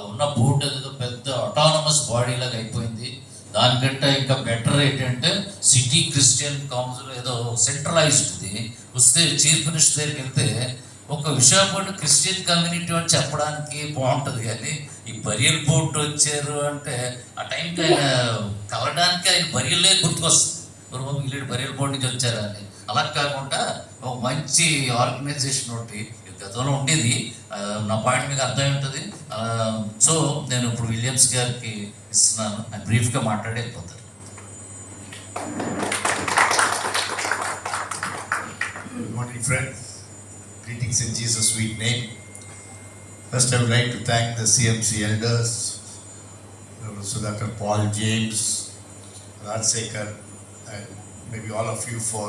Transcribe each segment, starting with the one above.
ఉన్న బోర్డు ఏదో పెద్ద అటానమస్ బాడీ లాగా అయిపోయింది. దానికంటే ఇంకా బెటర్ ఏంటంటే సిటీ క్రిస్టియన్ కౌన్సిల్ ఏదో సెంట్రలైజ్డ్ది వస్తే చీఫ్ మినిస్టర్ దగ్గరికి వెళ్తే ఒక విశాఖపట్నం క్రిస్టియన్ కమ్యూనిటీ అని చెప్పడానికి బాగుంటుంది. కానీ ఈ బరియల్ బోర్డు వచ్చారు అంటే ఆ టైంకి ఆయన కలవడానికి ఆయన బరియల్లే గుర్తుకొస్తుంది. వీళ్ళు బరియల్ బోర్డు నుంచి వచ్చారా అని. అలా కాకుండా ఒక మంచి ఆర్గనైజేషన్ ఒకటి గతంలో ఉండేది. నా పాయింట్ మీకు అర్థమై ఉంటుంది. సో నేను ఇప్పుడు విలియమ్స్ గారికి ఇస్తున్నాను. ఆయన బ్రీఫ్గా మాట్లాడి వెళ్ళిపోతారు. Good morning, friends. Greetings in Jesus' sweet name. First, I would like to thank the CMC elders, Sudhakar, Paul, James, Rajsekar, and maybe all of you for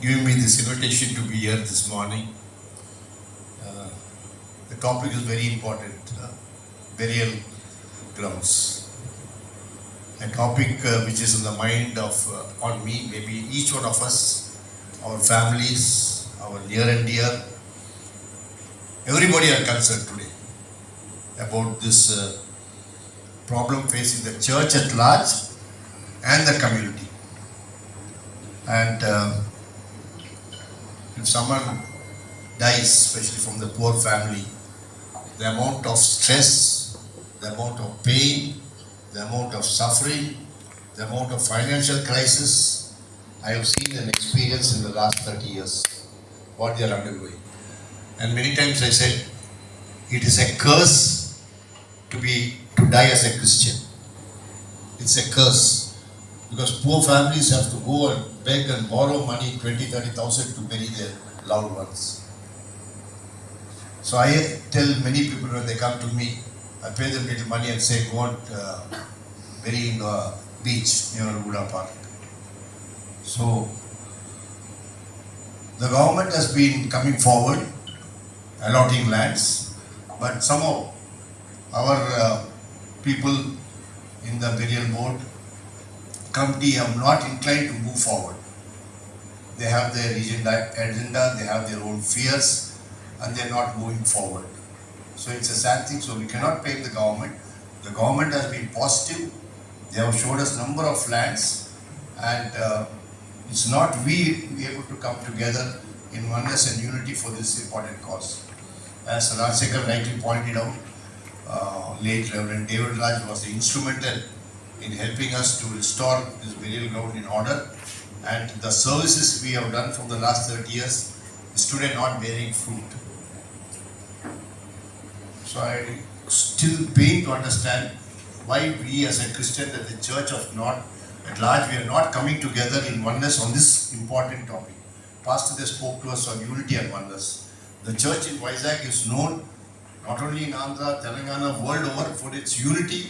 giving me this invitation to be here this morning. The topic is very important, burial grounds. A topic which is in the mind of, on me, maybe each one of us, our families, our near and dear, everybody are concerned today about this problem facing the church at large and the community. And if someone dies, especially from the poor family, the amount of stress, the amount of pain, the amount of suffering, the amount of financial crisis, I have seen and experienced in the last 30 years, what they are undergoing. And many times I said, it is a curse to die as a Christian. It's a curse, because poor families have to go and beg and borrow money, 20,000-30,000 to bury their loved ones. So I tell many people when they come to me, I pay them little money and say, go and bury in the beach near Buddha Park. So the government has been coming forward, allotting lands, but somehow our people in the burial board committee have not inclined to move forward. They have their agenda, they have their own fears, and they are not moving forward. So it's a sad thing. So we cannot blame the government. The government has been positive. They have showed us number of lands, and it's not we able to come together in oneness and unity for this important cause. As Rajsekar rightly pointed out, late Reverend David Raj was instrumental in helping us to restore this burial ground in order, and the services we have done from the last 30 years is today not bearing fruit. So I still pain to understand why we as a Christian, as the Church of North at large, we are not coming together in oneness on this important topic. Pastor, they spoke to us on unity and oneness. The church in Vizag is known not only in Andhra, Telangana, world over for its unity,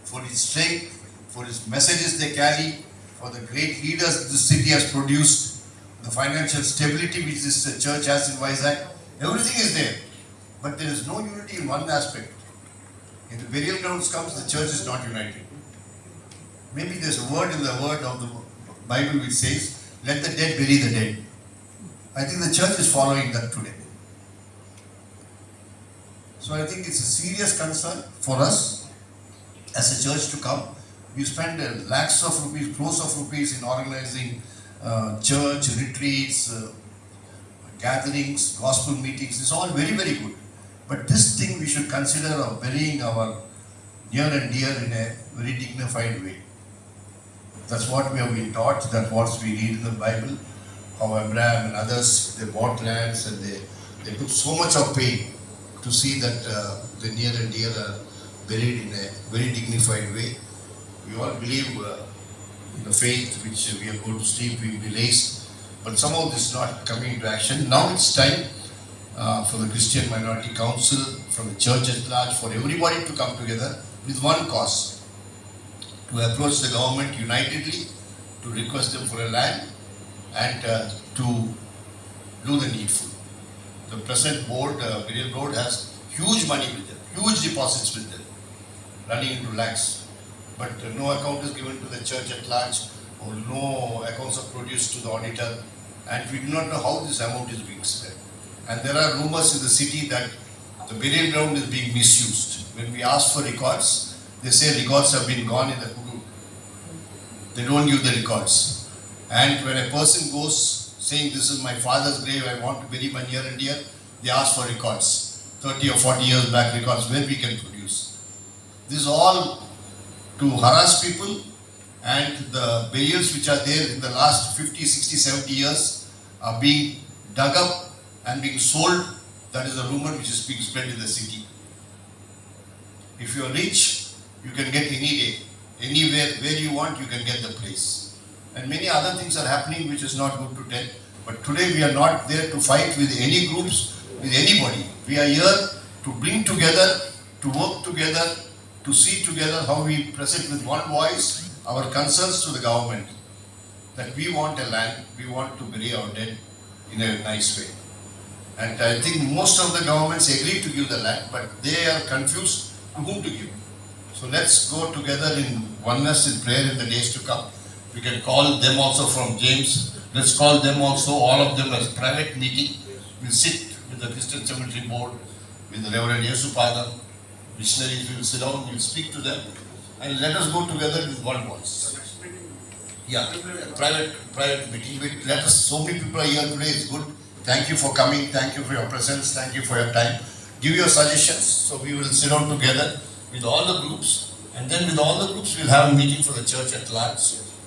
for its strength, for its messages they carry, for the great leaders this city has produced, the financial stability which this church has in Vizag. Everything is there. But there is no unity in one aspect. If the burial grounds comes, the church is not united. Maybe there's a word in the word of the Bible which says, let the dead bury the dead. I think the church is following that today. So I think it's a serious concern for us as a church to come. We spend lakhs of rupees, crores of rupees in organizing church retreats, gatherings, gospel meetings. It's all very, very good. But this thing we should consider of burying our near and dear in a very dignified way. That's what we have been taught, that's what we read in the Bible, how Abraham and others, they bought lands and they took so much of pain to see that the near and dear are buried in a very dignified way. We all believe in the faith which we are going to sleep, we will be raised, but somehow this is not coming into action. Now it's time for the Christian Minority Council, from the church at large, for everybody to come together with one cause, to approach the government unitedly, to request them for a land, and to do the needful. The present board, burial board, has huge money with them, huge deposits with them, running into lakhs. But no account is given to the church at large, or no accounts are produced to the auditor, and we do not know how this amount is being spent. And there are rumors in the city that the burial ground is being misused. When we ask for records, they say records have been gone in the Hudud. They don't give the records. And when a person goes saying, this is my father's grave, I want to bury my near and dear, they ask for records. 30 or 40 years back records where we can produce. This is all to harass people, and the burials which are there in the last 50, 60, 70 years are being dug up and being sold. That is a rumor which is being spread in the city. If you are rich, you can get any day, anywhere, where you want, you can get the place. And many other things are happening which is not good to tell. But today we are not there to fight with any groups, with anybody. We are here to bring together, to work together, to see together how we present with one voice our concerns to the government. That we want a land, we want to bury our dead in a nice way. And I think most of the governments agree to give the land, but they are confused to whom to give. So let's go together in oneness in prayer in the days to come. We can call them also from James. Let's call them also, all of them, as private meeting. We'll sit with the Christian Cemetery Board, with the Reverend Yesupadam, missionaries. We will sit down, we will speak to them, and let us go together with one voice. Yeah, private meeting. Let us. So many people are here today. It's good. Thank you for coming. Thank you for your presence. Thank you for your time. Give your suggestions. So we will sit down together with all the groups, and then with all the groups we'll have a meeting for the church at large,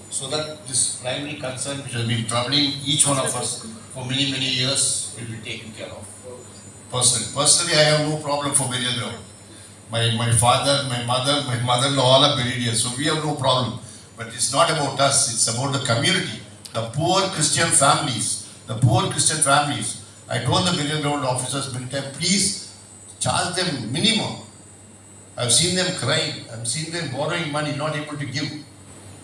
so that this primary concern which has been troubling each one of us for many, many years will be taken care of. Personally, I have no problem for burial ground. My father, my mother-in-law, all are buried here, so we have no problem. But it's not about us, it's about the community, the poor Christian families. I told the burial ground officers many times, please charge them minimum. I've seen them crying, I've seen them borrowing money, not able to give.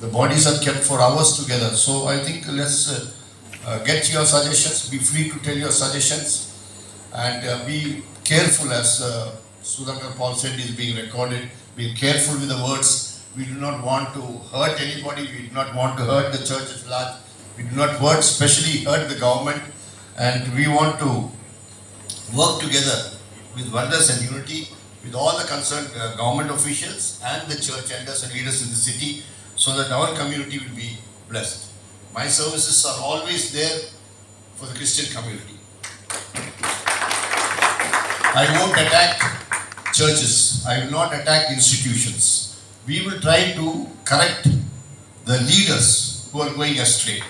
The bodies are kept for hours together. So I think let's get your suggestions, be free to tell your suggestions, and be careful, as Sudhakar Paul said is being recorded. Be careful with the words. We do not want to hurt anybody. We do not want to hurt the church at large. We do not want, especially hurt the government. And we want to work together with oneness and unity with all the concerned government officials and the church elders and leaders in the city, so that our community will be blessed. My services are always there for the Christian community. I won't attack churches. I will not attack institutions. We will try to correct the leaders who are going astray.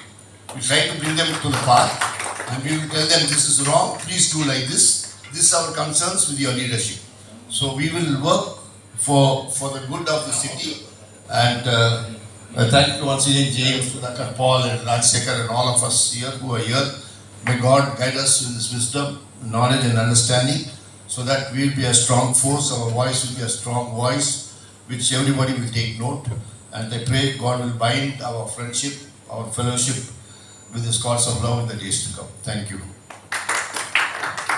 We try to bring them to the path, and we will tell them this is wrong, please do like this. This is our concerns with your leadership. So we will work for the good of the city. And thank you once again, James, Sudhakar Paul, and Rajsekhar, and all of us here who are here. May God guide us in His wisdom, knowledge, and understanding, so that we will be a strong force. Our voice will be a strong voice, which everybody will take note. And I pray God will bind our friendship, our fellowship with His cords of love in the days to come. Thank you.